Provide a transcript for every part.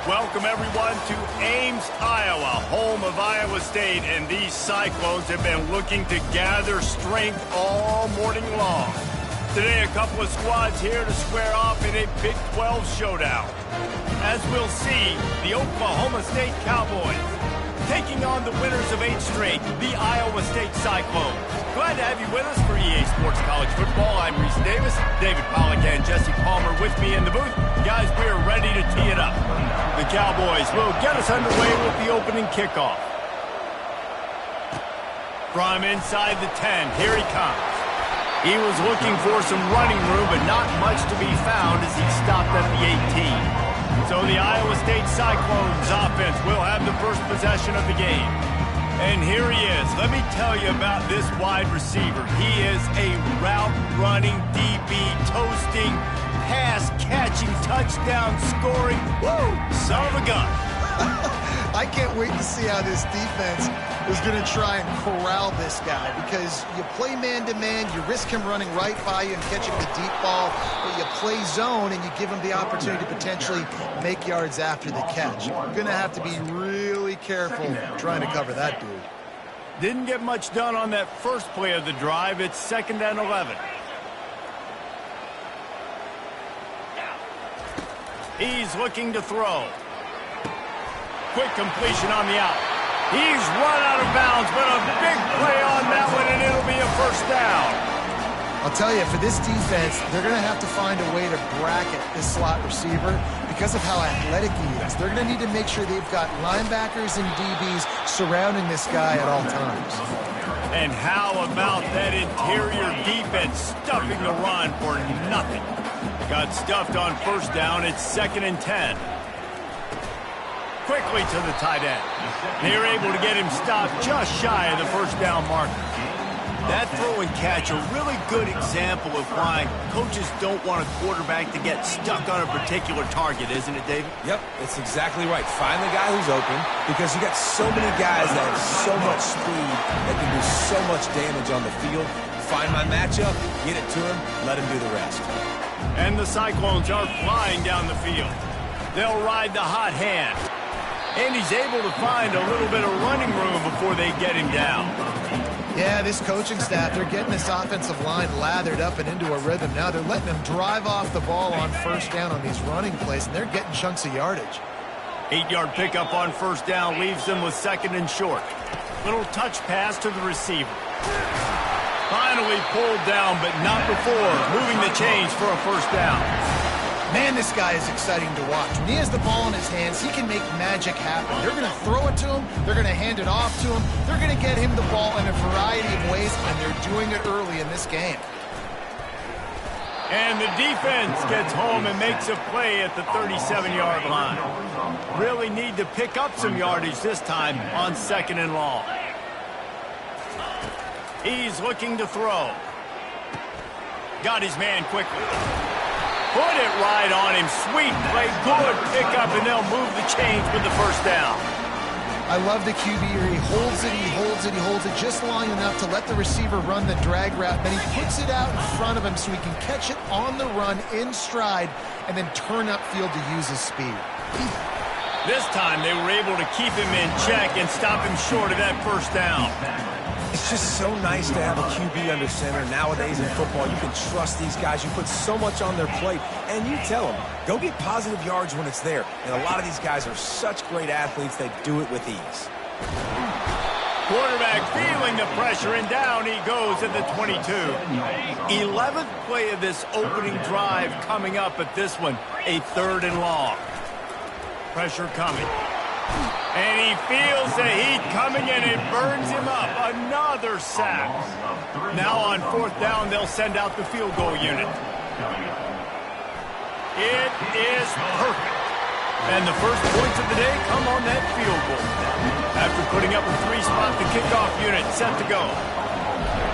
Welcome, everyone, to Ames, Iowa, home of Iowa State. And these Cyclones have been looking to gather strength all morning long. Today, a couple of squads here to square off in a Big 12 showdown. As we'll see, the Oklahoma State Cowboys taking on the winners of 8 straight, the Iowa State Cyclones. Glad to have you with us for EA Sports College Football. I'm Reese Davis, David Pollack and Jesse Palmer with me in the booth. Guys, we are ready to tee it up. The Cowboys will get us underway with the opening kickoff. From inside the 10, here he comes. He was looking for some running room, but not much to be found as he stopped at the 18. So the Iowa State Cyclones offense will have the first possession of the game. And here he is. Let me tell you about this wide receiver. He is a route-running, DB, toasting, pass-catching, touchdown-scoring, woo, son of a gun. I can't wait to see how this defense is going to try and corral this guy, because you play man-to-man, you risk him running right by you and catching the deep ball, but you play zone and you give him the opportunity to potentially make yards after the catch. You're going to have to be really careful trying to cover that dude. Didn't get much done on that first play of the drive. It's 2nd and 11. He's looking to throw. Quick completion on the out. He's run out of bounds, but a big play on that one, and it'll be a first down. I'll tell you, for this defense, they're going to have to find a way to bracket this slot receiver because of how athletic he is. They're going to need to make sure they've got linebackers and DBs surrounding this guy at all times. And how about that interior defense stuffing the run for nothing? Got stuffed on first down. It's 2nd and 10. Quickly to the tight end. They're able to get him stopped just shy of the first down marker. That throw and catch, a really good example of why coaches don't want a quarterback to get stuck on a particular target, isn't it, David? Yep, it's exactly right. Find the guy who's open, because you got so many guys that have so much speed that can do so much damage on the field. Find my matchup, get it to him, let him do the rest. And the Cyclones are flying down the field. They'll ride the hot hand. And he's able to find a little bit of running room before they get him down. Yeah, this coaching staff, they're getting this offensive line lathered up and into a rhythm. Now they're letting them drive off the ball on first down on these running plays, and they're getting chunks of yardage. 8-yard pickup on first down leaves them with 2nd and short. Little touch pass to the receiver. Finally pulled down, but not before moving the chains for a first down. Man, this guy is exciting to watch. When he has the ball in his hands, he can make magic happen. They're going to throw it to him. They're going to hand it off to him. They're going to get him the ball in a variety of ways, and they're doing it early in this game. And the defense gets home and makes a play at the 37-yard line. Really need to pick up some yardage this time on 2nd and long. He's looking to throw. Got his man quickly. Put it right on him. Sweet play. Good pickup, and they'll move the chains with the first down. I love the QB here. He holds it, he holds it, he holds it just long enough to let the receiver run the drag route. Then he puts it out in front of him so he can catch it on the run in stride and then turn upfield to use his speed. This time they were able to keep him in check and stop him short of that first down. It's just so nice to have a QB under center. Nowadays in football, you can trust these guys. You put so much on their plate, and you tell them, go get positive yards when it's there. And a lot of these guys are such great athletes, they do it with ease. Quarterback feeling the pressure, and down he goes at the 22. 11th play of this opening drive coming up at this one, a 3rd and long. Pressure coming. And he feels the heat coming, and it burns him up. Another sack. Now on 4th down, they'll send out the field goal unit. It is perfect. And the first points of the day come on that field goal. After putting up a 3-spot, the kickoff unit set to go.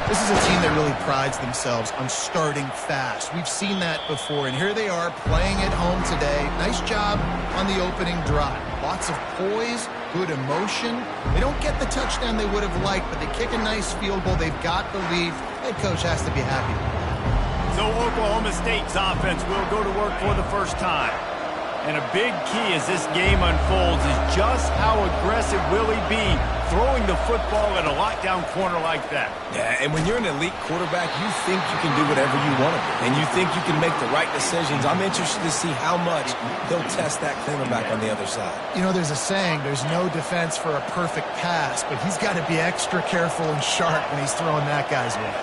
This is a team that really prides themselves on starting fast. We've seen that before, and here they are playing at home today. Nice job on the opening drive. Lots of poise, good emotion. They don't get the touchdown they would have liked, but they kick a nice field goal. They've got the lead. Head coach has to be happy with that. So Oklahoma State's offense will go to work for the first time. And a big key as this game unfolds is just how aggressive will he be throwing the football at a lockdown corner like that. Yeah, and when you're an elite quarterback, you think you can do whatever you want to do. And you think you can make the right decisions. I'm interested to see how much he'll test that cornerback on the other side. You know, there's a saying, there's no defense for a perfect pass, but he's got to be extra careful and sharp when he's throwing that guy's way.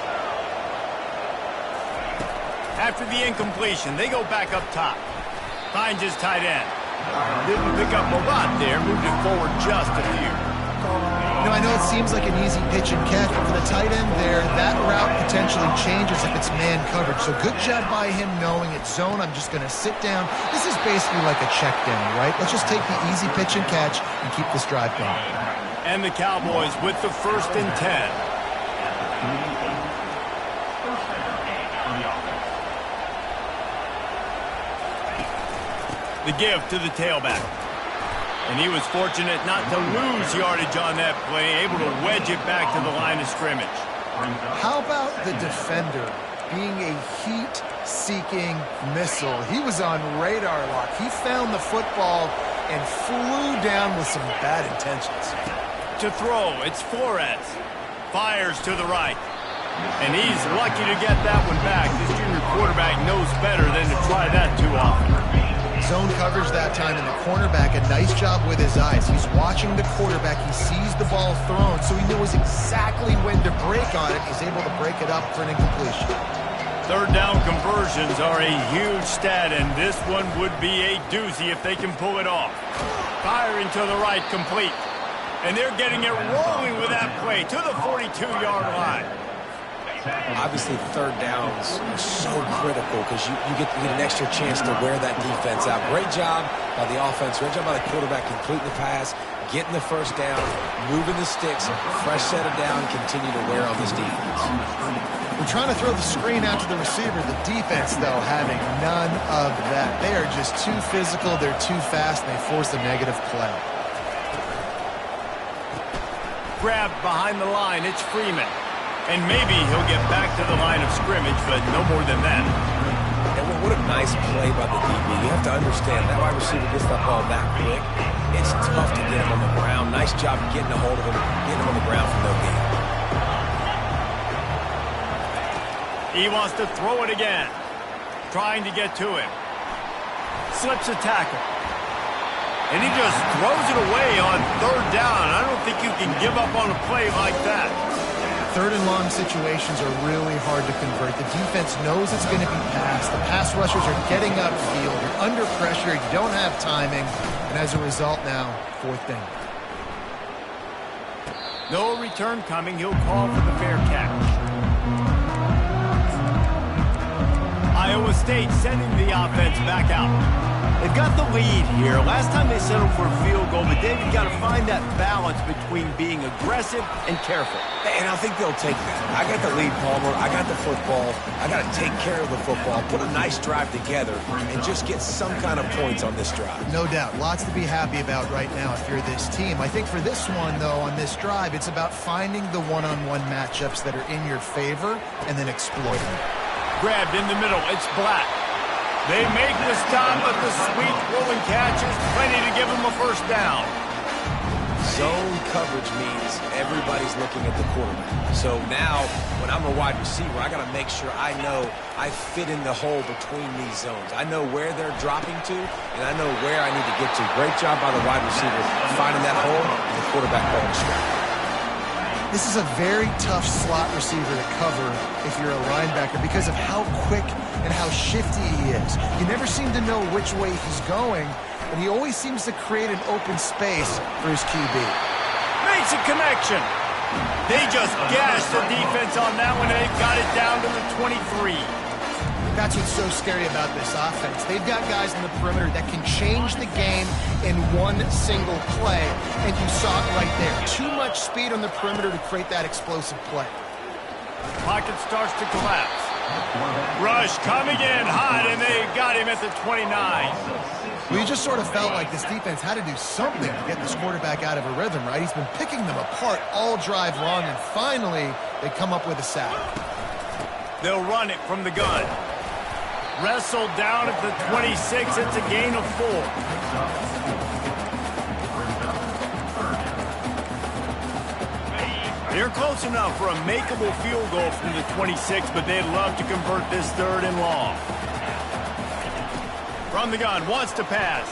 After the incompletion, they go back up top. Finds his tight end. Didn't pick up a lot there, moved it forward just a few. You know, I know it seems like an easy pitch and catch, but for the tight end there, that route potentially changes if it's man coverage. So good job by him knowing it's zone. I'm just going to sit down. This is basically like a check down, right? Let's just take the easy pitch and catch and keep this drive going. And the Cowboys with the 1st and 10. The give to the tailback. And he was fortunate not to lose yardage on that play, able to wedge it back to the line of scrimmage. How about the defender being a heat-seeking missile? He was on radar lock. He found the football and flew down with some bad intentions. To throw, it's Flores. Fires to the right. And he's lucky to get that one back. This junior quarterback knows better than to try that too often. Zone coverage that time, and the cornerback, a nice job with his eyes. He's watching the quarterback. He sees the ball thrown, so he knows exactly when to break on it. He's able to break it up for an incompletion. 3rd down conversions are a huge stat, and this one would be a doozy if they can pull it off. Firing to the right, complete. And they're getting it rolling with that play to the 42-yard line. Obviously, 3rd downs are so critical because you get an extra chance to wear that defense out. Great job by the offense. Great job by the quarterback completing the pass, getting the 1st down, moving the sticks, fresh set of down, continue to wear on this defense. We're trying to throw the screen out to the receiver. The defense, though, having none of that. They are just too physical. They're too fast, and they force a negative play. Grabbed behind the line. It's Freeman. And maybe he'll get back to the line of scrimmage, but no more than that. And what a nice play by the DB. You have to understand, that wide receiver gets that ball that quick. It's tough to get him on the ground. Nice job getting a hold of him, getting him on the ground for no gain. He wants to throw it again. Trying to get to him. Slips a tackle. And he just throws it away on 3rd down. I don't think you can give up on a play like that. 3rd and long situations are really hard to convert. The defense knows it's going to be passed. The pass rushers are getting upfield. You're under pressure. You don't have timing. And as a result now, 4th down. No return coming. He'll call for the fair catch. Iowa State sending the offense back out. They've got the lead here. Last time they settled for a field goal, but then you've got to find that balance between being aggressive and careful. And I think they'll take that. I got the lead, Palmer. I got the football. I got to take care of the football, put a nice drive together, and just get some kind of points on this drive. No doubt. Lots to be happy about right now if you're this team. I think for this one, though, on this drive, it's about finding the one-on-one matchups that are in your favor and then exploiting them. Grabbed in the middle. It's Black. They make the stop, but the sweet rolling catch is plenty to give them a 1st down. Zone coverage means everybody's looking at the quarterback. So now, when I'm a wide receiver, I got to make sure I know I fit in the hole between these zones. I know where they're dropping to, and I know where I need to get to. Great job by the wide receiver finding that hole, and the quarterback going straight. This is a very tough slot receiver to cover if you're a linebacker because of how quick and how shifty he is. You never seem to know which way he's going, and he always seems to create an open space for his QB. Makes a connection. They just gashed the defense on that one, and they got it down to the 23. That's what's so scary about this offense. They've got guys in the perimeter that can change the game in one single play, and you saw it right there. Too much speed on the perimeter to create that explosive play. Pocket starts to collapse. Rush coming in hot, and they got him at the 29. Well, you just sort of felt like this defense had to do something to get this quarterback out of a rhythm, right? He's been picking them apart all drive long, and finally they come up with a sack. They'll run it from the gun. Wrestled down at the 26. It's a gain of 4. They're close enough for a makeable field goal from the 26, but they'd love to convert this 3rd and long. From the gun, wants to pass.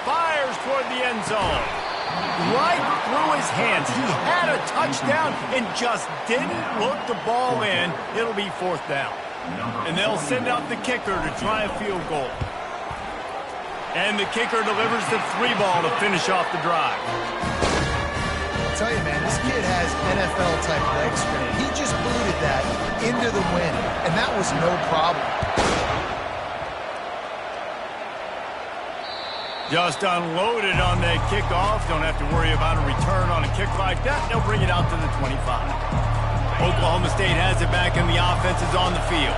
Fires toward the end zone. Right through his hands. He had a touchdown and just didn't look the ball in. It'll be 4th down. And they'll send out the kicker to try a field goal. And the kicker delivers the 3 ball to finish off the drive. I'll tell you, man, this kid has NFL-type leg strength. He just booted that into the wind, and that was no problem. Just unloaded on that kickoff. Don't have to worry about a return on a kick like that. They'll bring it out to the 25. Oklahoma State has it back, and the offense is on the field.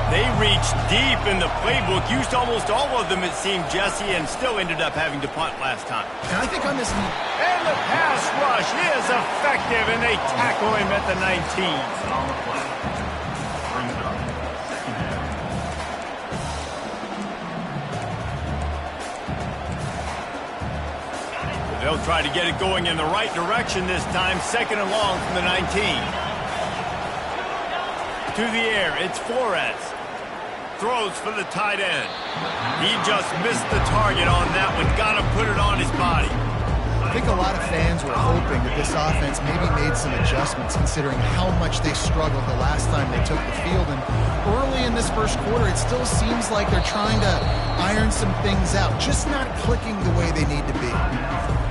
They reached deep in the playbook, used almost all of them, it seemed, Jesse, and still ended up having to punt last time. And I think on this... And the pass rush is effective, and they tackle him at the 19. They'll try to get it going in the right direction this time. 2nd and long from the 19. To the air, it's Flores. Throws for the tight end. He just missed the target on that one. Got to put it on his body. I think a lot of fans were hoping that this offense maybe made some adjustments considering how much they struggled the last time they took the field. And early in this first quarter, it still seems like they're trying to iron some things out, just not clicking the way they need to be.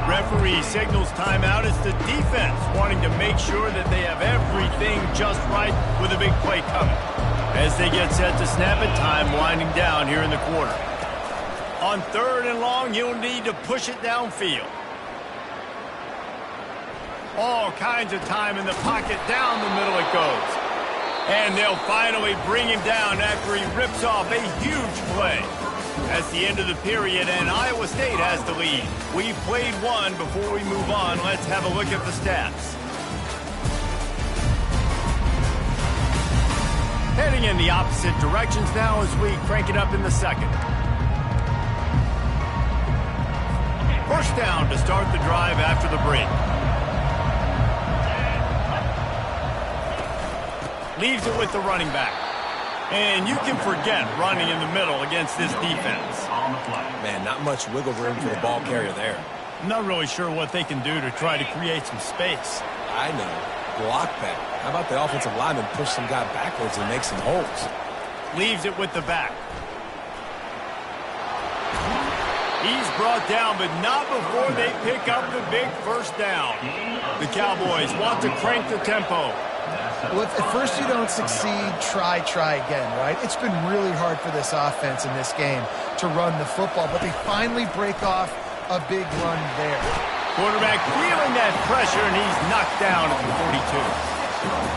Referee signals timeout. It's the defense wanting to make sure that they have everything just right with a big play coming. As they get set to snap it, time winding down here in the quarter. On 3rd and long, you'll need to push it downfield. All kinds of time in the pocket. Down the middle it goes. And they'll finally bring him down after he rips off a huge play. That's the end of the period, and Iowa State has the lead. We've played one. Before we move on, let's have a look at the stats. Heading in the opposite directions now as we crank it up in the 2nd. 1st down to start the drive after the break. Leaves it with the running back. And you can forget running in the middle against this defense. Man, not much wiggle room for the ball carrier there. Not really sure what they can do to try to create some space. I know. Block that. How about the offensive lineman push some guy backwards and make some holes? Leaves it with the back. He's brought down, but not before they pick up the big 1st down. The Cowboys want to crank the tempo. Well, if at first you don't succeed, try again, right? It's been really hard for this offense in this game to run the football, but they finally break off a big run there. Quarterback feeling that pressure, and he's knocked down at the 42.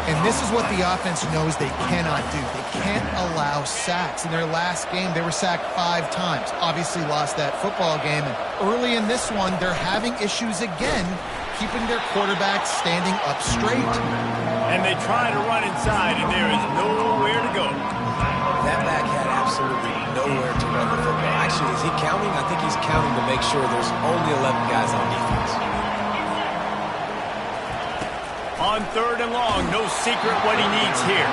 And this is what the offense knows they cannot do. They can't allow sacks. In their last game, they were sacked 5 times. Obviously lost that football game. And early in this one, they're having issues again, keeping their quarterback standing up straight. And they try to run inside, and there is nowhere to go. That back had absolutely nowhere to run the football. Actually, is he counting? I think he's counting to make sure there's only 11 guys on defense. On 3rd and long, no secret what he needs here.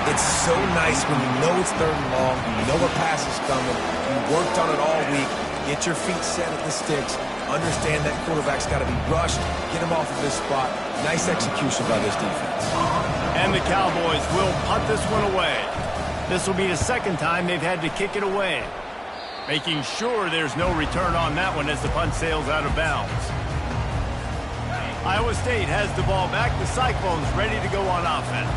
It's so nice when you know it's 3rd and long, you know a pass is coming, you worked on it all week, get your feet set at the sticks, understand that quarterback's got to be rushed, get him off of his spot. Nice execution by this defense. And the Cowboys will punt this one away. This will be the 2nd time they've had to kick it away. Making sure there's no return on that one as the punt sails out of bounds. Iowa State has the ball back. The Cyclones ready to go on offense.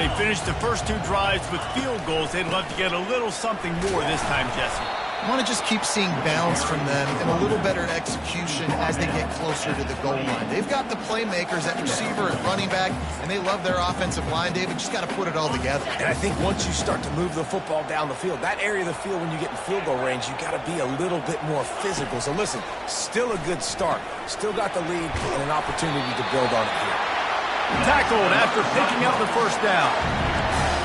They finished the first 2 drives with field goals. They'd love to get a little something more this time, Jesse. I want to just keep seeing balance from them and a little better execution as they get closer to the goal line. They've got the playmakers at receiver and running back, and they love their offensive line, David. Just got to put it all together. And I think once you start to move the football down the field, that area of the field when you get in field goal range, you got to be a little bit more physical. So listen, still a good start. Still got the lead and an opportunity to build on it here. Tackled after picking up the 1st down.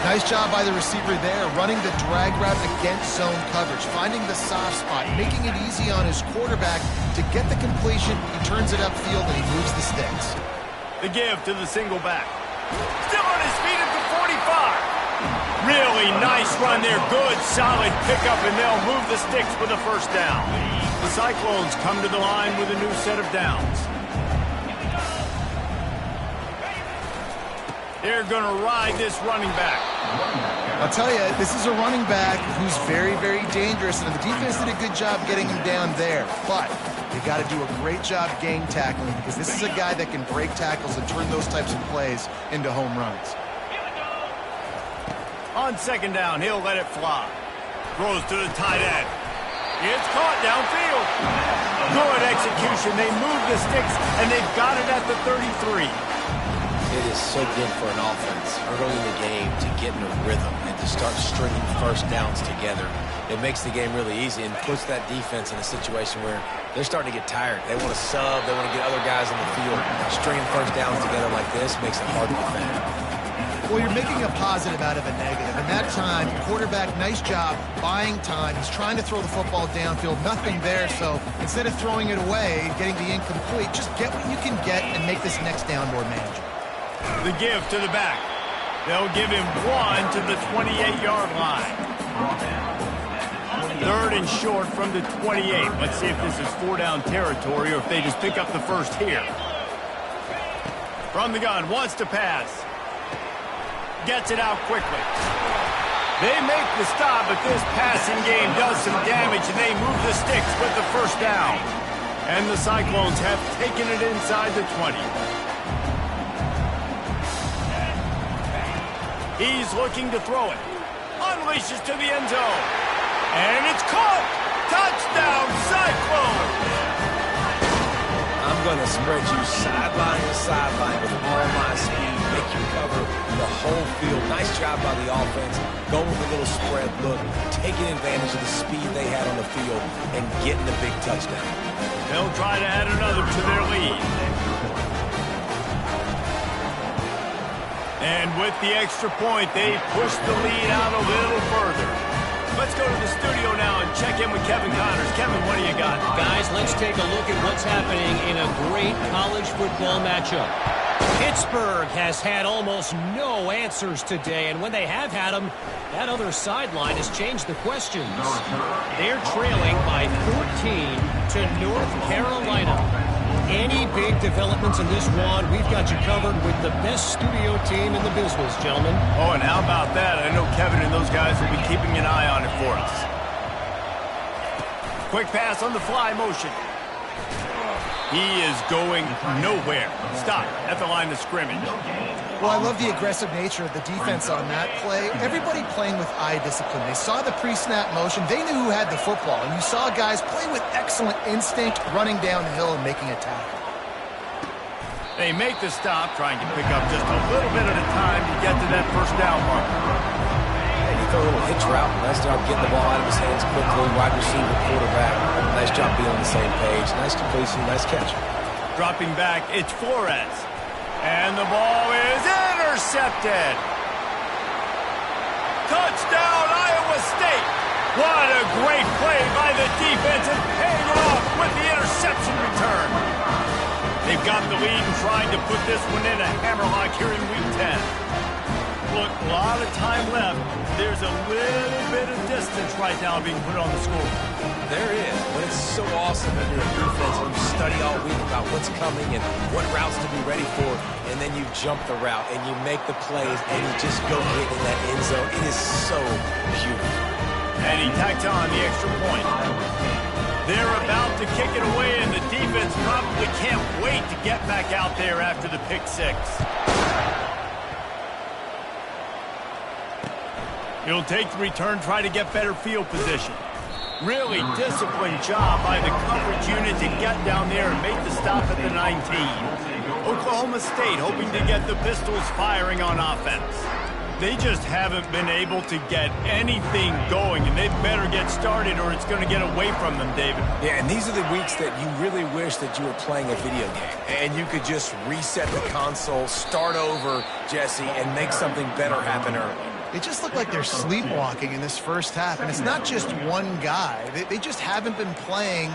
Nice job by the receiver there, running the drag route against zone coverage, finding the soft spot, making it easy on his quarterback to get the completion. He turns it upfield and he moves the sticks. The give to the single back. Still on his feet at the 45. Really nice run there. Good, solid pickup, and they'll move the sticks for the first down. The Cyclones come to the line with a new set of downs. They're going to ride this running back. I'll tell you, this is a running back who's very, very dangerous, and the defense did a good job getting him down there. But they got to do a great job game tackling, because this is a guy that can break tackles and turn those types of plays into home runs. On second down, he'll let it fly. Throws to the tight end. It's caught downfield. Good execution. They move the sticks, and they've got it at the 33. It is so good for an offense early in the game to get in a rhythm and to start stringing first downs together. It makes the game really easy and puts that defense in a situation where they're starting to get tired. They want to sub. They want to get other guys on the field. Stringing first downs together like this makes it hard to defend. Well, you're making a positive out of a negative. And that time, quarterback, nice job, buying time. He's trying to throw the football downfield. Nothing there, so instead of throwing it away, getting the incomplete, just get what you can get and make this next down more manageable. The give to the back. They'll give him one to the 28-yard line. Third and short from the 28. Let's see if this is four-down territory or if they just pick up the first here. From the gun, wants to pass. Gets it out quickly. They make the stop, but this passing game does some damage, and they move the sticks with the first down. And the Cyclones have taken it inside the 20. He's looking to throw it. Unleashes to the end zone. And it's caught. Touchdown, Cyclones! I'm going to spread you sideline to sideline with all my speed, make you cover the whole field. Nice job by the offense, going with a little spread look, taking advantage of the speed they had on the field, and getting the big touchdown. They'll try to add another to their lead. And with the extra point, they push the lead out a little further. Let's go to the studio now and check in with Kevin Connors. Kevin, what do you got? Guys, let's take a look at what's happening in a great college football matchup. Pittsburgh has had almost no answers today, and when they have had them, that other sideline has changed the questions. They're trailing by 14 to North Carolina. Any big developments in this one, we've got you covered with the best studio team in the business, gentlemen. Oh, and how about that? I know Kevin and those guys will be keeping an eye on it for us. Quick pass on the fly motion. He is going nowhere. Stop at the line of scrimmage. Well, I love the aggressive nature of the defense on that play. Everybody playing with eye discipline. They saw the pre-snap motion. They knew who had the football. And you saw guys play with excellent instinct, running down the hill and making a tackle. They make the stop, trying to pick up just a little bit at a time to get to that first down mark. And he threw a little hitch route. Nice job getting the ball out of his hands quickly. Wide receiver, quarterback. Nice job being on the same page. Nice completion, nice catch. Dropping back, it's Flores. And the ball is intercepted. Touchdown, Iowa State. What a great play by the defense and paying it off with the interception return. They've got the lead and trying to put this one in a hammerlock here in Week 10. Look, a lot of time left. There's a little bit of distance right now being put on the score. There is, but it's so awesome when you're a defense and you study all week about what's coming and what routes to be ready for, and then you jump the route and you make the plays and you just go hit in that end zone. It is so beautiful. And he tacked on the extra point. They're about to kick it away, and the defense probably can't wait to get back out there after the pick six. He'll take the return, try to get better field position. Really disciplined job by the coverage unit to get down there and make the stop at the 19. Oklahoma State hoping to get the Pistols firing on offense. They just haven't been able to get anything going, and they better get started or it's going to get away from them, David. Yeah, and these are the weeks that you really wish that you were playing a video game and you could just reset the console, start over, Jesse, and make something better happen early. They just look like they're sleepwalking in this first half, and it's not just one guy. They just haven't been playing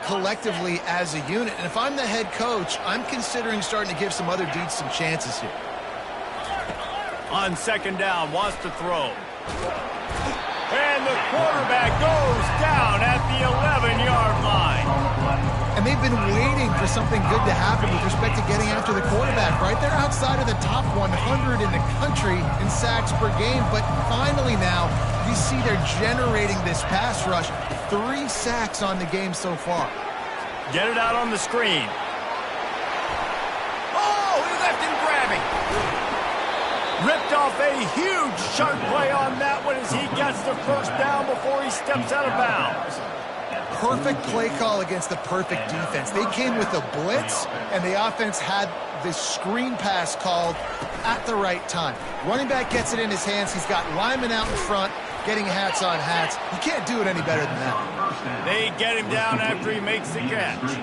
collectively as a unit. And if I'm the head coach, I'm considering starting to give some other dudes some chances here. On second down, wants to throw. And the quarterback goes down at the 11-yard line. And they've been waiting for something good to happen with respect to getting after the quarterback, right? They're outside of the top 100 in the country in sacks per game, but finally now you see they're generating this pass rush. 3 sacks on the game so far. Get it out on the screen. Oh, he left him grabbing. Ripped off a huge sharp play on that one as he gets the first down before he steps out of bounds. Perfect play call against the perfect defense. They came with a blitz, and the offense had the screen pass called at the right time. Running back gets it in his hands. He's got linemen out in front, getting hats on hats. You can't do it any better than that. They get him down after he makes the catch.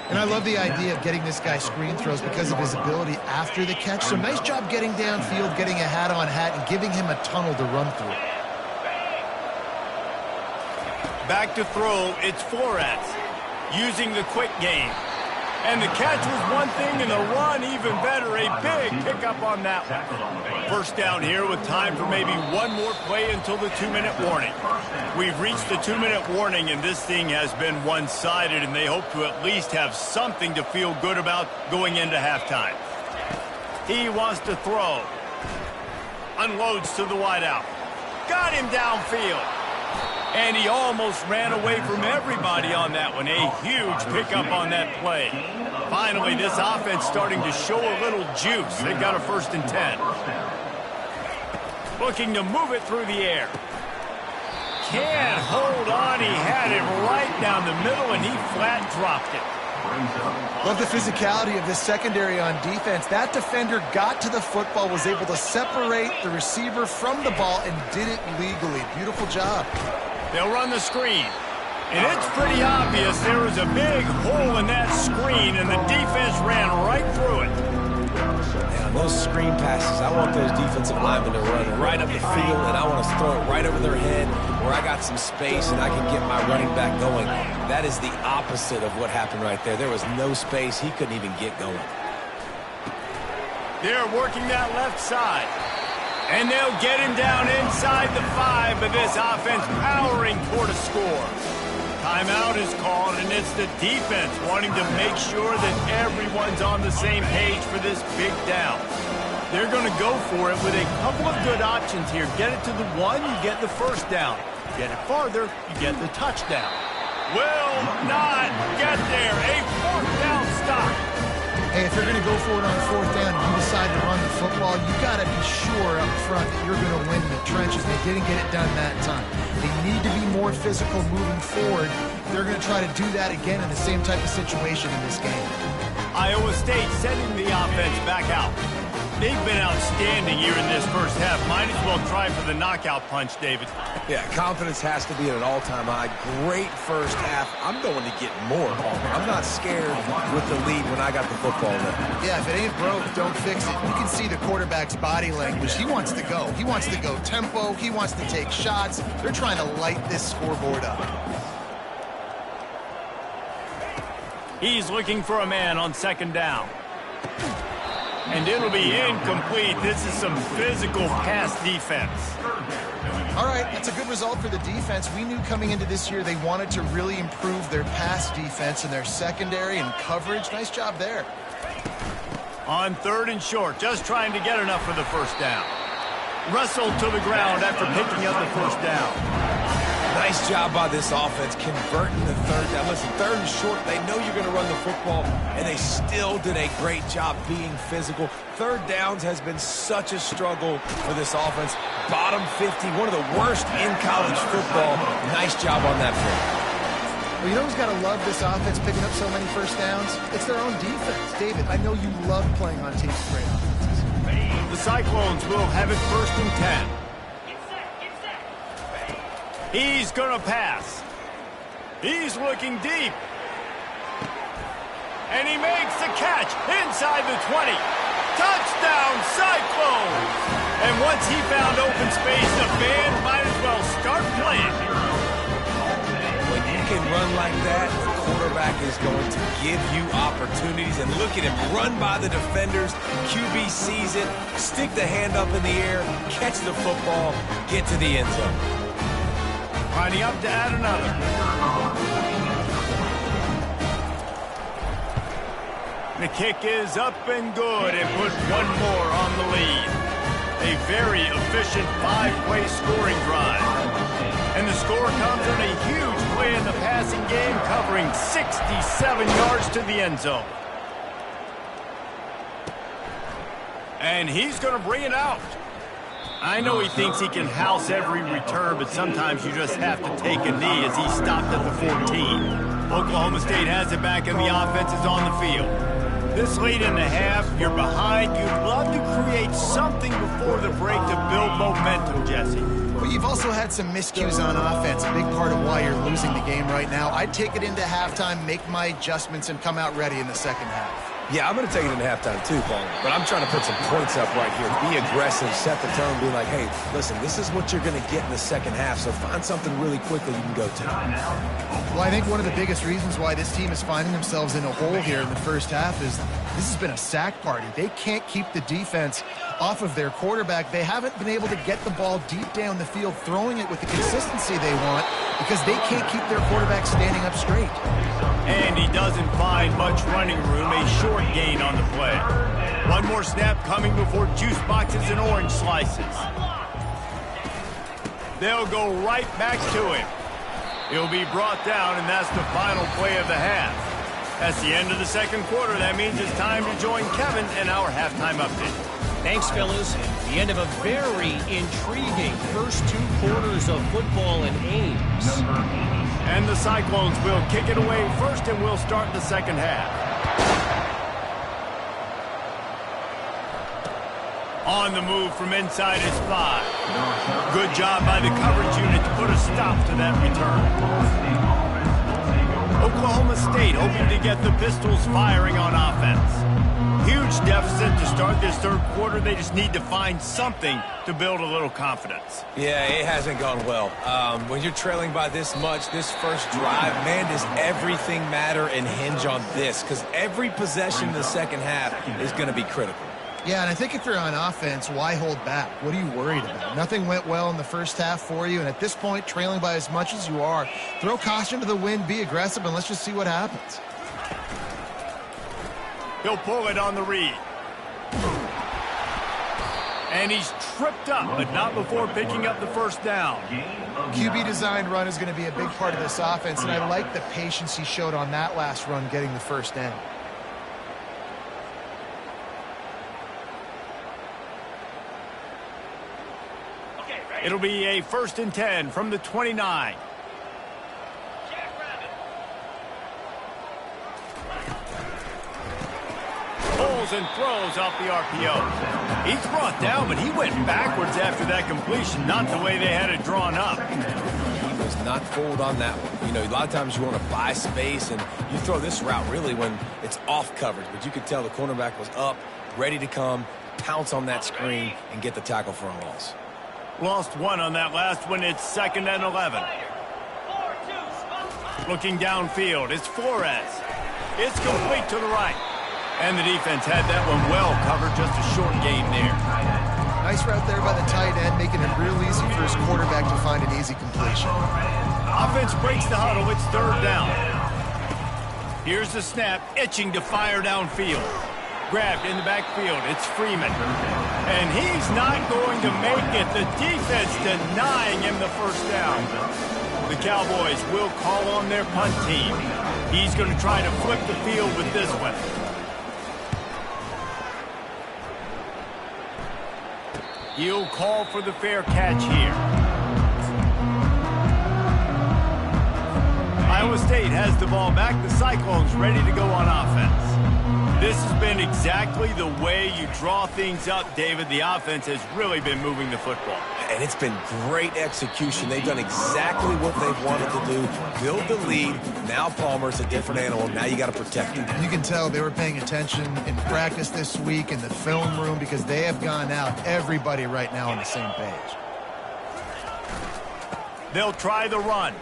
And I love the idea of getting this guy screen throws because of his ability after the catch. So nice job getting downfield, getting a hat on hat, and giving him a tunnel to run through. Back to throw, it's Flores using the quick game. And the catch was one thing, and the run even better. A big pickup on that one. First down here with time for maybe one more play until the 2-minute warning. We've reached the 2-minute warning, and this thing has been one-sided, and they hope to at least have something to feel good about going into halftime. He wants to throw. Unloads to the wideout. Got him downfield. And he almost ran away from everybody on that one. A huge pickup on that play. Finally, this offense starting to show a little juice. They've got a 1st and 10. Looking to move it through the air. Can't hold on. He had it right down the middle, and he flat dropped it. Love the physicality of this secondary on defense. That defender got to the football, was able to separate the receiver from the ball, and did it legally. Beautiful job. They'll run the screen. And it's pretty obvious there was a big hole in that screen, and the defense ran right through it. And on those screen passes, I want those defensive linemen to run right up the field, and I want to throw it right over their head where I got some space and I can get my running back going. That is the opposite of what happened right there. There was no space. He couldn't even get going. They're working that left side. And they'll get him down inside the 5, but this offense powering toward a score. Timeout is called, and it's the defense wanting to make sure that everyone's on the same page for this big down. They're going to go for it with a couple of good options here. Get it to the 1, you get the first down. Get it farther, you get the touchdown. Will not get there. A 4th down stop. Hey, if you're going to go for it on 4th down and you decide to run the football, you got to be sure up front that you're going to win the trenches. They didn't get it done that time. They need to be more physical moving forward. They're going to try to do that again in the same type of situation in this game. Iowa State sending the offense back out. They've been outstanding here in this first half. Might as well try for the knockout punch, David. Yeah, confidence has to be at an all-time high. Great first half. I'm going to get more. I'm not scared with the lead when I got the football now. Yeah, if it ain't broke, don't fix it. You can see the quarterback's body language. He wants to go. He wants to go tempo. He wants to take shots. They're trying to light this scoreboard up. He's looking for a man on 2nd down. And it'll be incomplete. This is some physical pass defense. All right, that's a good result for the defense. We knew coming into this year they wanted to really improve their pass defense and their secondary and coverage. Nice job there. On 3rd and short, just trying to get enough for the first down. Russell to the ground after picking up the first down. Nice job by this offense converting the 3rd down. Listen, 3rd and short, they know you're going to run the football, and they still did a great job being physical. 3rd downs has been such a struggle for this offense. Bottom 50, one of the worst in college football. Nice job on that play. Well, you know who's got to love this offense picking up so many first downs? It's their own defense. David, I know you love playing on teams with great offenses. The Cyclones will have it 1st and 10. He's going to pass. He's looking deep. And he makes the catch inside the 20. Touchdown, Cyclones! And once he found open space, the band might as well start playing. When you can run like that, the quarterback is going to give you opportunities. And look at him run by the defenders. QB sees it, stick the hand up in the air, catch the football, get to the end zone. Lining up to add another. The kick is up and good and put one more on the lead. A very efficient 5-play scoring drive. And the score comes on a huge play in the passing game, covering 67 yards to the end zone. And he's going to bring it out. I know he thinks he can house every return, but sometimes you just have to take a knee as he stopped at the 14. Oklahoma State has it back and the offense is on the field. This late in the half, you're behind. You'd love to create something before the break to build momentum, Jesse. But you've also had some miscues on offense, a big part of why you're losing the game right now. I'd take it into halftime, make my adjustments, and come out ready in the second half. Yeah, I'm going to take it into halftime too, Paul. But I'm trying to put some points up right here. Be aggressive, set the tone, be like, hey, listen, this is what you're going to get in the second half, so find something really quickly you can go to. Well, I think one of the biggest reasons why this team is finding themselves in a hole here in the first half is this has been a sack party. They can't keep the defense off of their quarterback. They haven't been able to get the ball deep down the field, throwing it with the consistency they want because they can't keep their quarterback standing up straight. And he doesn't find much running room, a short gain on the play. One more snap coming before juice boxes and orange slices. They'll go right back to him. He'll be brought down, and that's the final play of the half. That's the end of the second quarter. That means it's time to join Kevin and our halftime update. Thanks, fellas. The end of a very intriguing first 2 quarters of football in Ames. And the Cyclones will kick it away first, and we'll start the second half. On the move from inside his 5. Good job by the coverage unit to put a stop to that return. Oklahoma State hoping to get the Pistols firing on offense. Huge deficit to start this third quarter. They just need to find something to build a little confidence. Yeah, it hasn't gone well. When you're trailing by this much, this first drive, man, does everything matter and hinge on this? Because every possession in the second half is going to be critical. Yeah, and I think if you're on offense, why hold back? What are you worried about? Nothing went well in the first half for you, and at this point, trailing by as much as you are, throw caution to the wind, be aggressive, and let's just see what happens. He'll pull it on the read. And he's tripped up, but not before picking up the first down. QB designed run is going to be a big part of this offense, and I like the patience he showed on that last run getting the first down. It'll be a 1st and 10 from the 29. Pulls and throws off the RPO. He's brought down, but he went backwards after that completion, not the way they had it drawn up. He was not fooled on that one. You know, a lot of times you want to buy space, and you throw this route really when it's off coverage, but you could tell the cornerback was up, ready to come, pounce on that screen, and get the tackle for a loss. Lost one on that last one. It's 2nd and 11. Looking downfield, it's Flores. It's complete to the right. And the defense had that one well covered, just a short gain there. Nice route there by the tight end, making it real easy for his quarterback to find an easy completion. Offense breaks the huddle. It's 3rd down. Here's the snap, itching to fire downfield. Grabbed in the backfield. It's Freeman. And he's not going to make it. The defense denying him the first down. The Cowboys will call on their punt team. He's going to try to flip the field with this one. He'll call for the fair catch here. Iowa State has the ball back. The Cyclones ready to go on offense. This has been exactly the way you draw things up, David. The offense has really been moving the football. And it's been great execution. They've done exactly what they've wanted to do. Build the lead. Now Palmer's a different animal. Now you got to protect him. You can tell they were paying attention in practice this week in the film room because they have gone out, everybody right now on the same page. They'll try the run.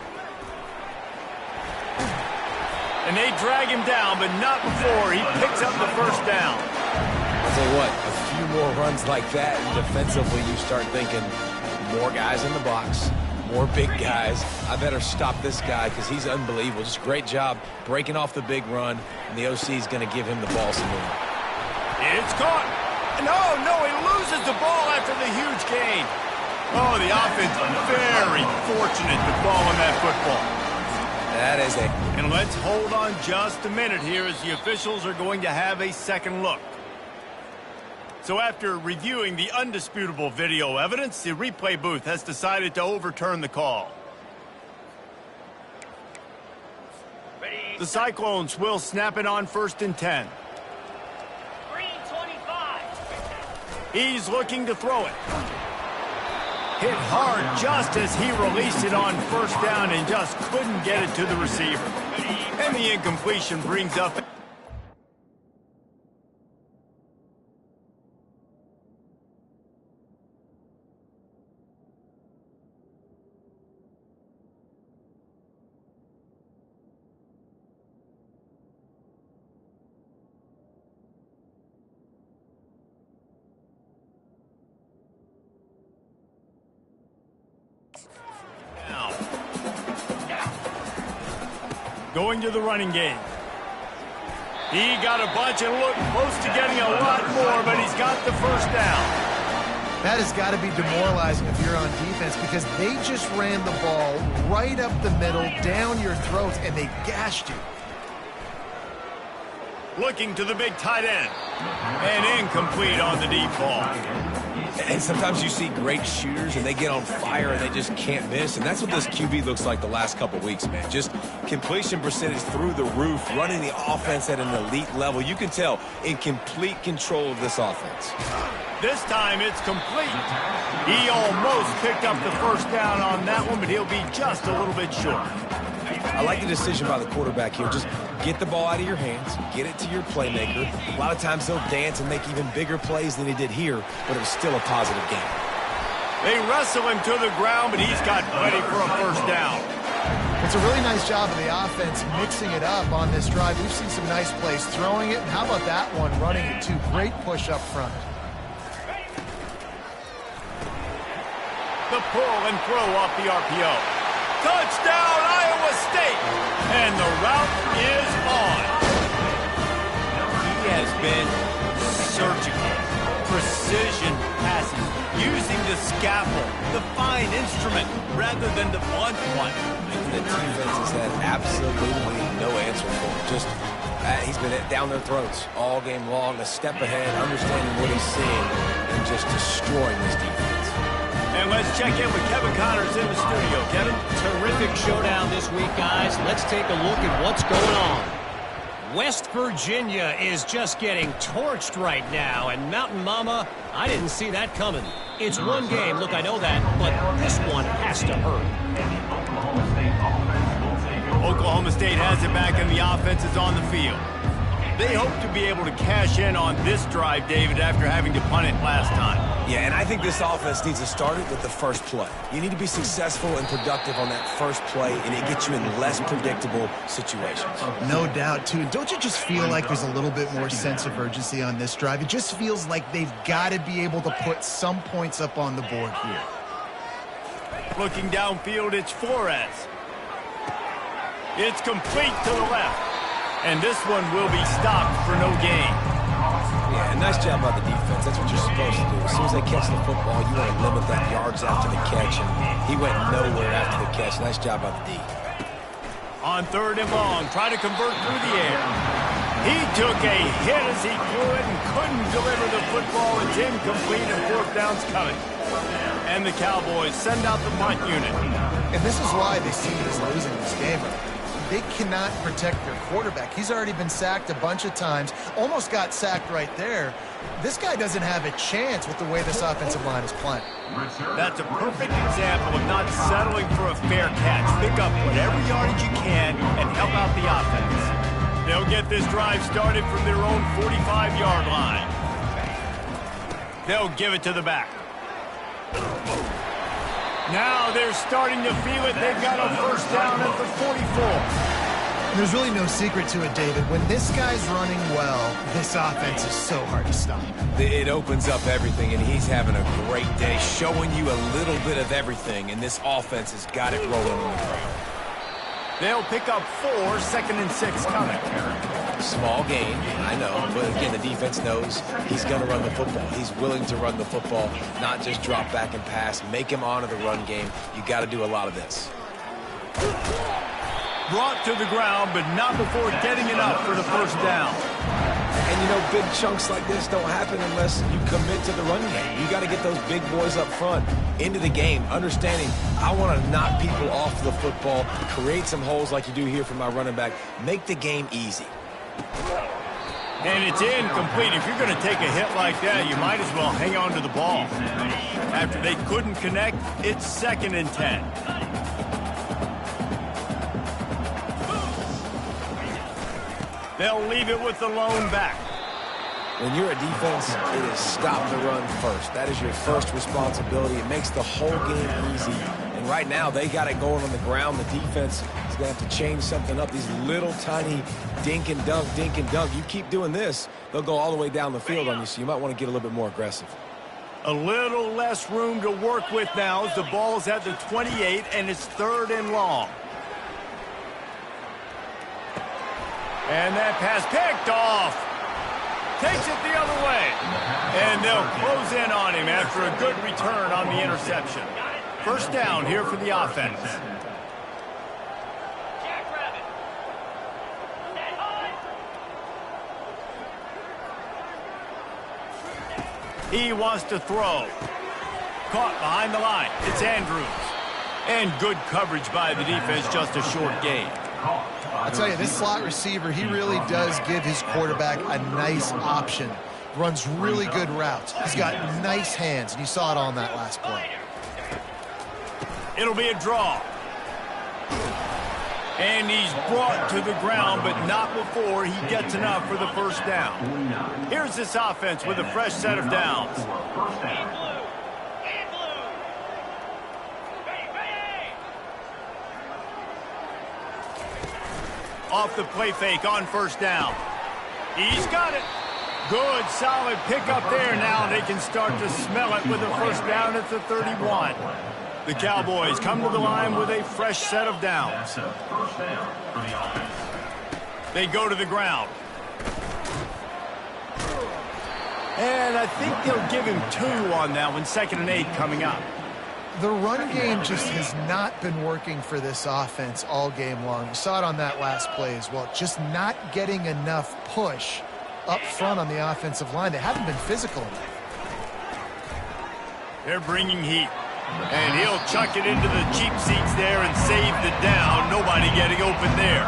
And they drag him down, but not before he picks up the first down. I'll tell you what, a few more runs like that, and defensively you start thinking more guys in the box, more big guys. I better stop this guy because he's unbelievable. Just great job breaking off the big run, and the OC is going to give him the ball some more. It's caught. No, he loses the ball after the huge gain. Oh, the offense very fortunate to fall on that football. That is it. And let's hold on just a minute here as the officials are going to have a second look. So after reviewing the undisputable video evidence, the replay booth has decided to overturn the call. The Cyclones will snap it on 1st and 10. Green 25. He's looking to throw it. Hit hard just as he released it on 1st down and just couldn't get it to the receiver. And the incompletion brings up... Going to the running game. He got a bunch and looked close to getting a lot more, but he's got the first down. That has got to be demoralizing if you're on defense because they just ran the ball right up the middle, down your throats, and they gashed you. Looking to the big tight end. And incomplete on the deep ball. And sometimes you see great shooters and they get on fire and they just can't miss. And that's what this QB looks like the last couple weeks, man. Just completion percentage through the roof, running the offense at an elite level. You can tell in complete control of this offense. This time it's complete. He almost picked up the first down on that one, but he'll be just a little bit short. I like the decision by the quarterback here. Just get the ball out of your hands, get it to your playmaker. A lot of times they'll dance and make even bigger plays than he did here, but it was still a positive game. They wrestle him to the ground, but he's got plenty for a first down. It's a really nice job of the offense mixing it up on this drive. We've seen some nice plays throwing it. And how about that one running it too? Great push up front. The pull and throw off the RPO. Touchdown, Iowa State! And the route is on. He has been surgical. Precision passes, using the scalpel, the fine instrument, rather than the blunt one. The defense has had absolutely no answer for him. Just, he's been down their throats all game long, a step ahead, understanding what he's seeing, and just destroying this defense. And let's check in with Kevin Connors in the studio. Kevin? Terrific showdown this week, guys. Let's take a look at what's going on. West Virginia is just getting torched right now, and Mountain Mama, I didn't see that coming. It's one game, look, I know that, but this one has to hurt. Oklahoma State has it back, and the offense is on the field. They hope to be able to cash in on this drive, David, after having to punt it last time. Yeah, and I think this offense needs to start it with the first play. You need to be successful and productive on that first play, and it gets you in less predictable situations. No doubt, too. Don't you just feel like there's a little bit more sense of urgency on this drive? It just feels like they've got to be able to put some points up on the board here. Looking downfield, it's Flores. It's complete to the left. And this one will be stopped for no gain. Yeah, nice job by the defense. That's what you're supposed to do. As soon as they catch the football, you want to limit that yards after the catch. And he went nowhere after the catch. Nice job by the D. On 3rd and long, try to convert through the air. He took a hit as he threw it and couldn't deliver the football. It's incomplete and 4th down's coming. And the Cowboys send out the punt unit. And this is why this team is losing this game. they cannot protect their quarterback. He's already been sacked a bunch of times, almost got sacked right there. This guy doesn't have a chance with the way this offensive line is playing. That's a perfect example of not settling for a fair catch. Pick up whatever yardage you can and help out the offense. They'll get this drive started from their own 45-yard line. They'll give it to the back. Now they're starting to feel it. They've got a first down at the 44. There's really no secret to it, David. When this guy's running well, this offense is so hard to stop. It opens up everything, and he's having a great day, showing you a little bit of everything, and this offense has got it rolling on the ground. They'll pick up 4, 2nd and 6 coming. Small gain, I know, but again, the defense knows he's going to run the football. He's willing to run the football, not just drop back and pass, make him honor the run game. You got to do a lot of this. Brought to the ground, but not before getting it up for the first down. And, you know, big chunks like this don't happen unless you commit to the run game. You got to get those big boys up front into the game, understanding I want to knock people off the football, create some holes like you do here for my running back, make the game easy. And it's incomplete. If you're going to take a hit like that, you might as well hang on to the ball. After they couldn't connect, it's 2nd and 10. They'll leave it with the lone back. When you're a defense, it is stop the run first. That is your first responsibility. It makes the whole game easy. And right now, they got it going on the ground. The defense is going to have to change something up. These little tiny dink and dunk, dink and dunk. You keep doing this, they'll go all the way down the field on you, so you might want to get a little bit more aggressive. A little less room to work with now as the ball's at the 28, and it's 3rd and long. And that pass picked off. Takes it the other way. And they'll close in on him after a good return on the interception. First down here for the offense. He wants to throw. Caught behind the line. It's Andrews. And good coverage by the defense, just a short gain. I'll tell you, this slot receiver, he really does give his quarterback a nice option. Runs really good routes. He's got nice hands, and you saw it on that last play. It'll be a draw. And he's brought to the ground, but not before he gets enough for the first down. Here's this offense with a fresh set of downs. Off the play fake on first down. He's got it. Good, solid pickup there. Now they can start to smell it with a first down at the 31. The Cowboys come to the line with a fresh set of downs. They go to the ground. And I think they'll give him 2 on that one. 2nd and 8 coming up. The run game just has not been working for this offense all game long. You saw it on that last play as well. Just not getting enough push up front on the offensive line. They haven't been physical enough. They're bringing heat. And he'll chuck it into the cheap seats there and save the down. Nobody getting open there.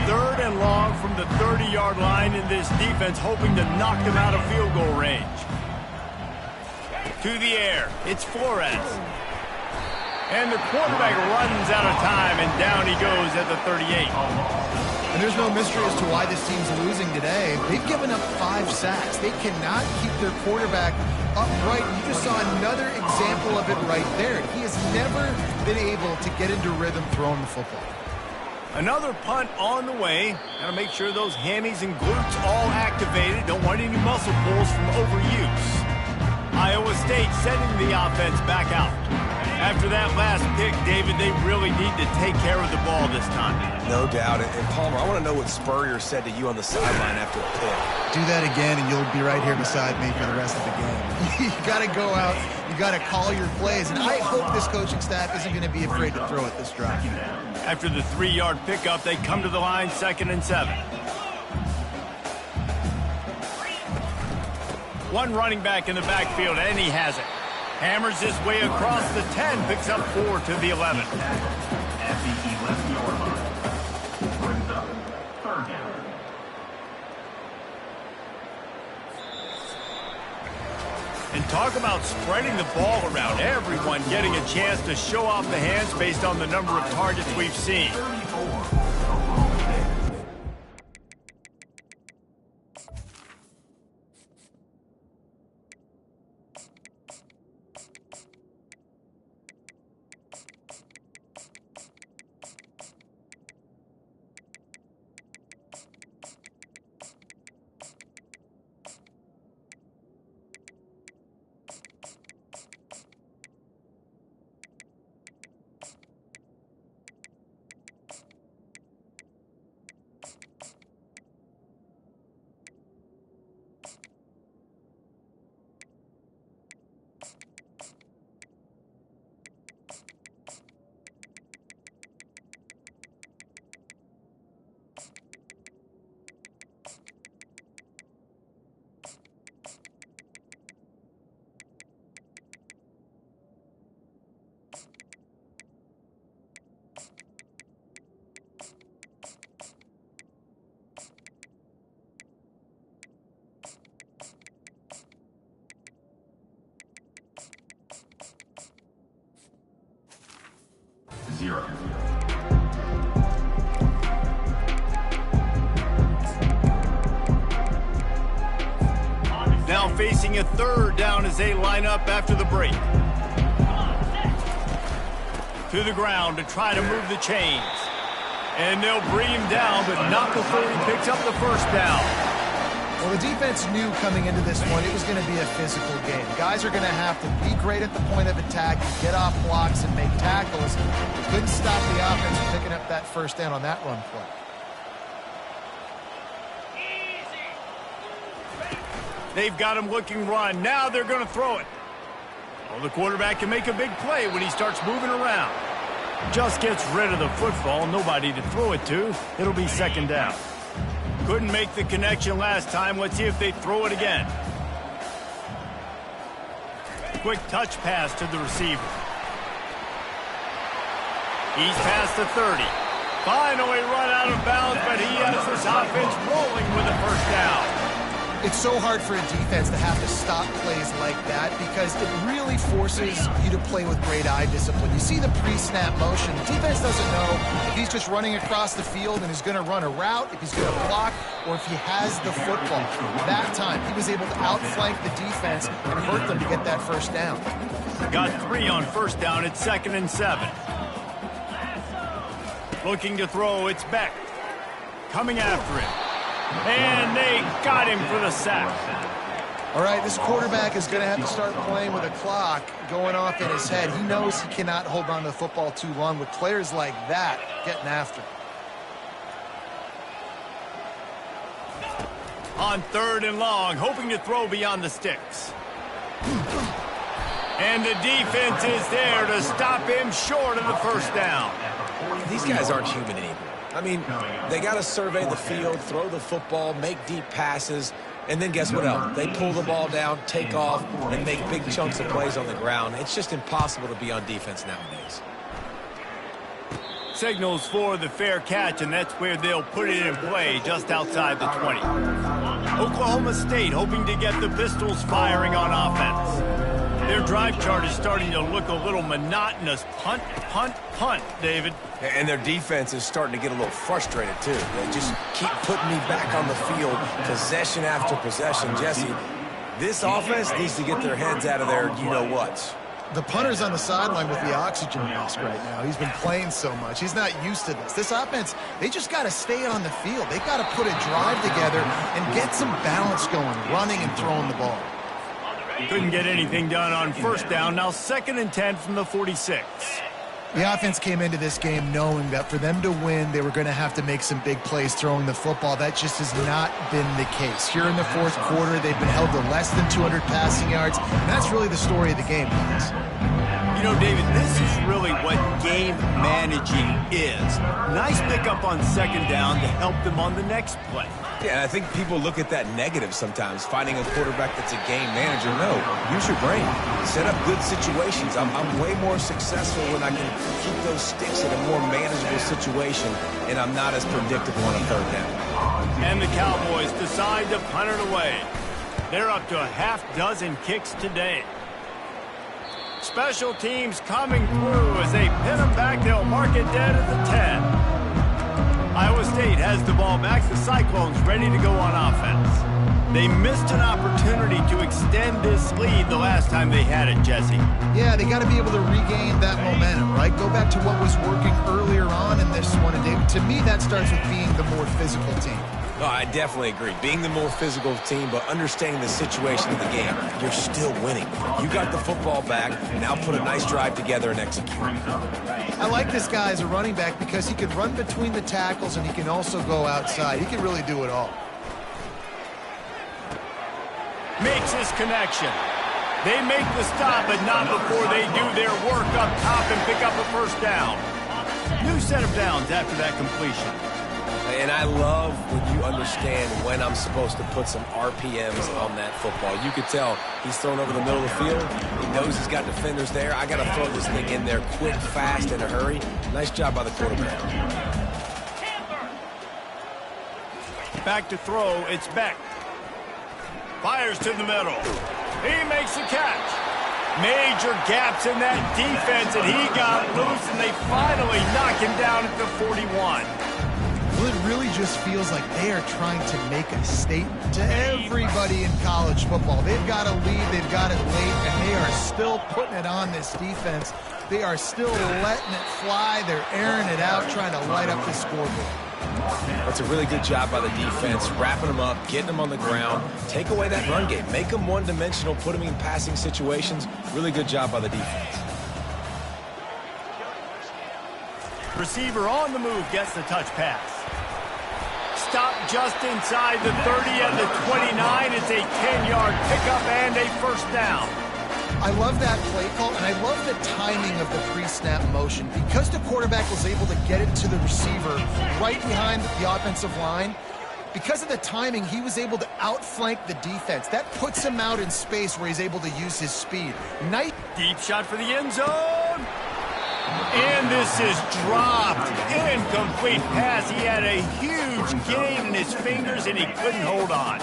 3rd and long from the 30-yard line in this defense, hoping to knock them out of field goal range. To the air, it's Flores. And the quarterback runs out of time, and down he goes at the 38. And there's no mystery as to why this team's losing today. They've given up 5 sacks. They cannot keep their quarterback upright. You just saw another example of it right there. He has never been able to get into rhythm throwing the football. Another punt on the way. Got to make sure those hammies and glutes all activated. Don't want any muscle pulls from overuse. Iowa State sending the offense back out. After that last pick, David, they really need to take care of the ball this time. No doubt. And Palmer, I want to know what Spurrier said to you on the sideline after a pick. Do that again, and you'll be right here beside me for the rest of the game. You got to go out. You got to call your plays. And I hope this coaching staff isn't going to be afraid to throw it this drive. After the 3-yard pickup, they come to the line, 2nd and 7. One running back in the backfield, and he has it. Hammers his way across the 10, picks up 4 to the 11. And talk about spreading the ball around. Everyone getting a chance to show off the hands based on the number of targets we've seen. Now facing a third down as they line up after the break. To the ground to try to move the chains. And they'll bring him down, but not before he picks up the first down. Well, the defense knew coming into this one it was going to be a physical game. Guys are going to have to be great at the point of attack, get off blocks, and make tackles. They couldn't stop the offense from picking up that first down on that run play. They've got him looking run. Now they're going to throw it. Well, the quarterback can make a big play when he starts moving around. Just gets rid of the football. Nobody to throw it to. It'll be second down. Couldn't make the connection last time. Let's see if they throw it again. Quick touch pass to the receiver. He's past the 30. Finally run out of bounds, but he has his offense rolling with a first down. It's so hard for a defense to have to stop plays like that because it really forces you to play with great eye discipline. You see the pre-snap motion. The defense doesn't know if he's just running across the field and is going to run a route, if he's going to block, or if he has the football. That time, he was able to outflank the defense and hurt them to get that first down. Got 3 on first down. It's 2nd and 7. Looking to throw. It's Beck. Coming after him. And they got him for the sack. All right, this quarterback is going to have to start playing with a clock going off in his head. He knows he cannot hold on to the football too long with players like that getting after him. On 3rd and long, hoping to throw beyond the sticks. And the defense is there to stop him short of the first down. These guys aren't human anymore. I mean, they got to survey the field, throw the football, make deep passes, and then guess what else? They pull the ball down, take off, and make big chunks of plays on the ground. It's just impossible to be on defense nowadays. Signals for the fair catch, and that's where they'll put it in play, just outside the 20. Oklahoma State hoping to get the Pistols firing on offense. Their drive chart is starting to look a little monotonous. Punt, punt, punt, David. And their defense is starting to get a little frustrated, too. They just keep putting me back on the field, possession after possession. Jesse, this offense needs to get their heads out of their you-know-whats. The punter's on the sideline with the oxygen mask right now. He's been playing so much. He's not used to this. This offense, they just got to stay on the field. They've got to put a drive together and get some balance going, running and throwing the ball. Couldn't get anything done on first down. Now 2nd and 10 from the 46. The offense came into this game knowing that for them to win, they were going to have to make some big plays throwing the football. That just has not been the case. Here in the 4th quarter, they've been held to less than 200 passing yards, and that's really the story of the game, guys. You You know, David, this is really what game managing is. Nice pickup on second down to help them on the next play. Yeah, I think people look at that negative sometimes, finding a quarterback that's a game manager. No, use your brain. Set up good situations. I'm way more successful when I can keep those sticks in a more manageable situation, and I'm not as predictable on a third down. And the Cowboys decide to punt it away. They're up to a half-dozen kicks today. Special teams coming through as they pin them back. They'll mark it dead at the 10. Iowa State has the ball back. The Cyclones ready to go on offense. They missed an opportunity to extend this lead the last time they had it, Jesse. Yeah, they got to be able to regain that momentum, right? Go back to what was working earlier on in this one. And David, to me, that starts with being the more physical team. No, I definitely agree. Being the more physical team, but understanding the situation of the game, you're still winning. You got the football back, now put a nice drive together and execute. I like this guy as a running back because he can run between the tackles and he can also go outside. He can really do it all. Makes his connection. They make the stop, but not before they do their work up top and pick up a first down. New set of downs after that completion. And I love when you understand when I'm supposed to put some RPMs on that football. You could tell he's thrown over the middle of the field. He knows he's got defenders there. I got to throw this thing in there quick, fast, in a hurry. Nice job by the quarterback. Back to throw, it's Beck. Fires to the middle. He makes the catch. Major gaps in that defense, and he got loose, and they finally knock him down at the 41. Well, it really just feels like they are trying to make a statement to everybody in college football. They've got a lead, they've got it late, and they are still putting it on this defense. They are still letting it fly. They're airing it out, trying to light up the scoreboard. That's a really good job by the defense, wrapping them up, getting them on the ground. Take away that run game. Make them one-dimensional, put them in passing situations. Really good job by the defense. Receiver on the move gets the touch pass. Stop just inside the 30 and the 29. It's a 10-yard pickup and a first down. I love that play call, and I love the timing of the pre-snap motion. Because the quarterback was able to get it to the receiver right behind the offensive line, because of the timing, he was able to outflank the defense. That puts him out in space where he's able to use his speed. Nice Deep shot for the end zone. And this is dropped. Incomplete pass. He had a huge gain in his fingers, and he couldn't hold on.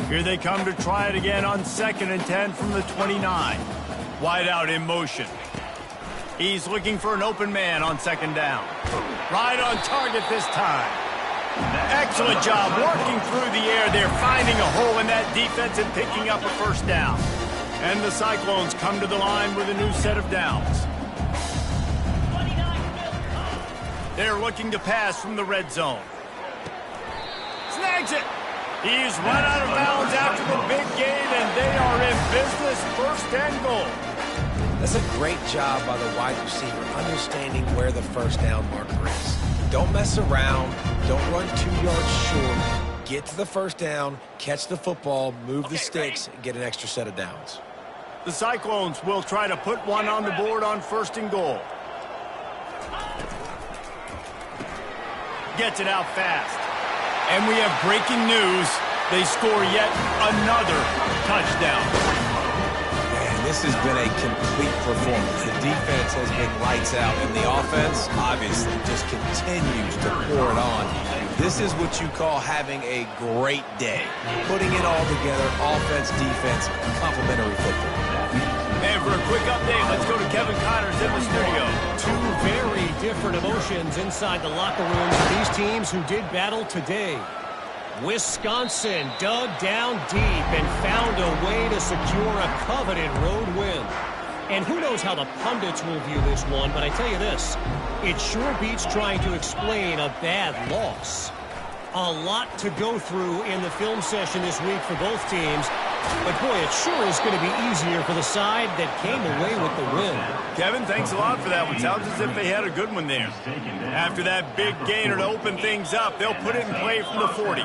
Here they come to try it again on 2nd and 10 from the 29. Wide out in motion. He's looking for an open man on 2nd down. Right on target this time. Excellent job working through the air. They're finding a hole in that defense and picking up a first down. And the Cyclones come to the line with a new set of downs. They're looking to pass from the red zone. Snags it. He's run out of bounds after the big gain, and they are in business, 1st and goal. That's a great job by the wide receiver, understanding where the first down marker is. Don't mess around. Don't run 2 yards short. Get to the first down, catch the football, move the sticks, and get an extra set of downs. The Cyclones will try to put one on the board on 1st and goal. Gets it out fast. And we have breaking news. They score yet another touchdown. Man, this has been a complete performance. The defense has been lights out, and the offense, obviously, just continues to pour it on. This is what you call having a great day. Putting it all together, offense, defense, complementary football. And for a quick update, let's go to Kevin Connors in the studio. Two very different emotions inside the locker rooms of these teams who did battle today. Wisconsin dug down deep and found a way to secure a coveted road win. And who knows how the pundits will view this one, but I tell you this, it sure beats trying to explain a bad loss. A lot to go through in the film session this week for both teams. But, boy, it sure is going to be easier for the side that came away with the win. Kevin, thanks a lot for that one. Sounds as if they had a good one there. After that big gainer to open things up, they'll put it in play from the 40.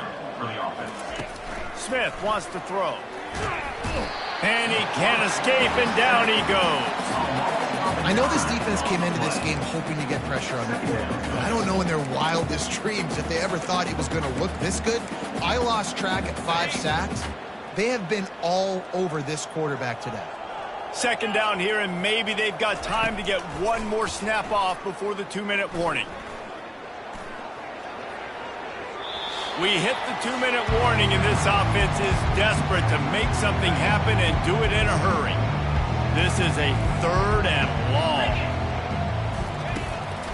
Smith wants to throw. And he can't escape, and down he goes. I know this defense came into this game hoping to get pressure on the quarterback. I don't know in their wildest dreams if they ever thought he was going to look this good. I lost track at 5 sacks. They have been all over this quarterback today. Second down here, and maybe they've got time to get one more snap off before the 2-minute warning. We hit the 2-minute warning, and this offense is desperate to make something happen and do it in a hurry. This is a 3rd and long.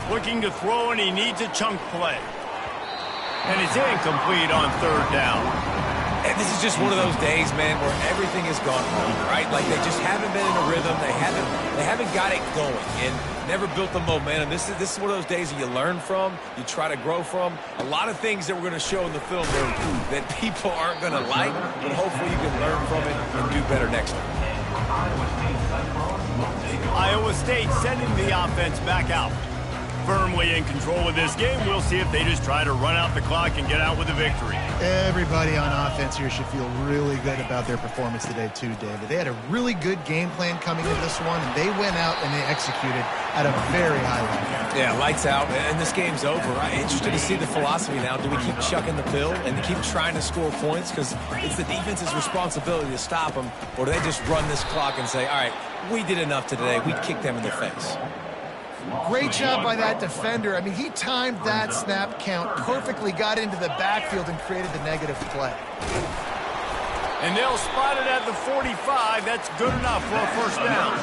Looking to throw, and he needs a chunk play. And it's incomplete on 3rd down. And this is just one of those days, man, where everything has gone wrong, right? Like they just haven't been in a rhythm. They haven't got it going and never built the momentum. This is one of those days that you learn from, you try to grow from. A lot of things that we're going to show in the film that people aren't going to like, but hopefully you can learn from it and do better next time. Iowa State sending the offense back out. Firmly in control of this game. We'll see if they just try to run out the clock and get out with a victory. Everybody on offense here should feel really good about their performance today too, David. They had a really good game plan coming into this one, and they went out and they executed at a very high level. Yeah, lights out, and this game's over. I'm interested to see the philosophy now. Do we keep chucking the pill and keep trying to score points? Because it's the defense's responsibility to stop them, or do they just run this clock and say, all right, we did enough today. We kicked them in the face. Great job by that defender. I mean, he timed that snap count perfectly, got into the backfield, and created the negative play. And they'll spot it at the 45. That's good enough for a 1st down.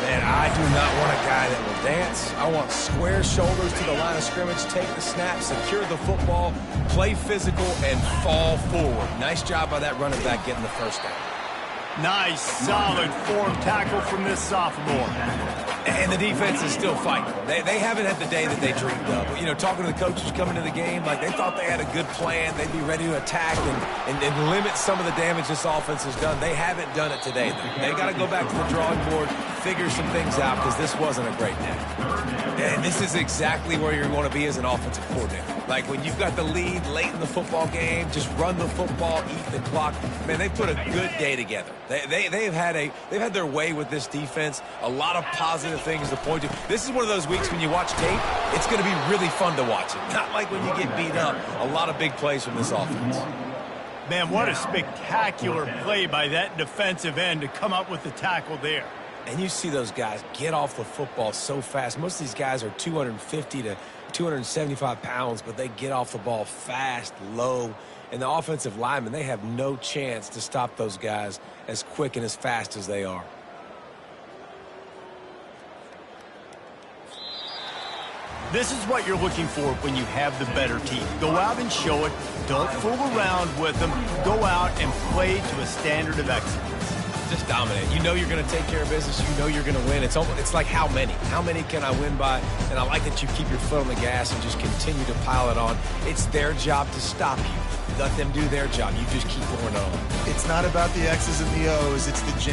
Man, I do not want a guy that will dance. I want square shoulders to the line of scrimmage, take the snap, secure the football, play physical, and fall forward. Nice job by that running back getting the 1st down. Nice, solid form tackle from this sophomore. And the defense is still fighting. They haven't had the day that they dreamed of. You know, talking to the coaches coming to the game, like they thought they had a good plan. They'd be ready to attack and limit some of the damage this offense has done. They haven't done it today, though. They got to go back to the drawing board, figure some things out, because this wasn't a great day. And this is exactly where you're going to be as an offensive coordinator. Like when you've got the lead late in the football game, just run the football, eat the clock. Man, they put a good day together. They've had their way with this defense. A lot of positive things to point to. This is one of those weeks when you watch tape, it's going to be really fun to watch it. Not like when you get beat up. A lot of big plays from this offense. Man, what a spectacular play by that defensive end to come up with the tackle there. And you see those guys get off the football so fast. Most of these guys are 250 to 275 pounds, but they get off the ball fast, low. And the offensive linemen, they have no chance to stop those guys as quick and as fast as they are. This is what you're looking for when you have the better team. Go out and show it. Don't fool around with them. Go out and play to a standard of excellence. Just dominate. You know you're going to take care of business. You know you're going to win. It's like how many? How many can I win by? And I like that you keep your foot on the gas and just continue to pile it on. It's their job to stop you. Let them do their job. You just keep going on. It's not about the X's and the O's. It's the Jimmy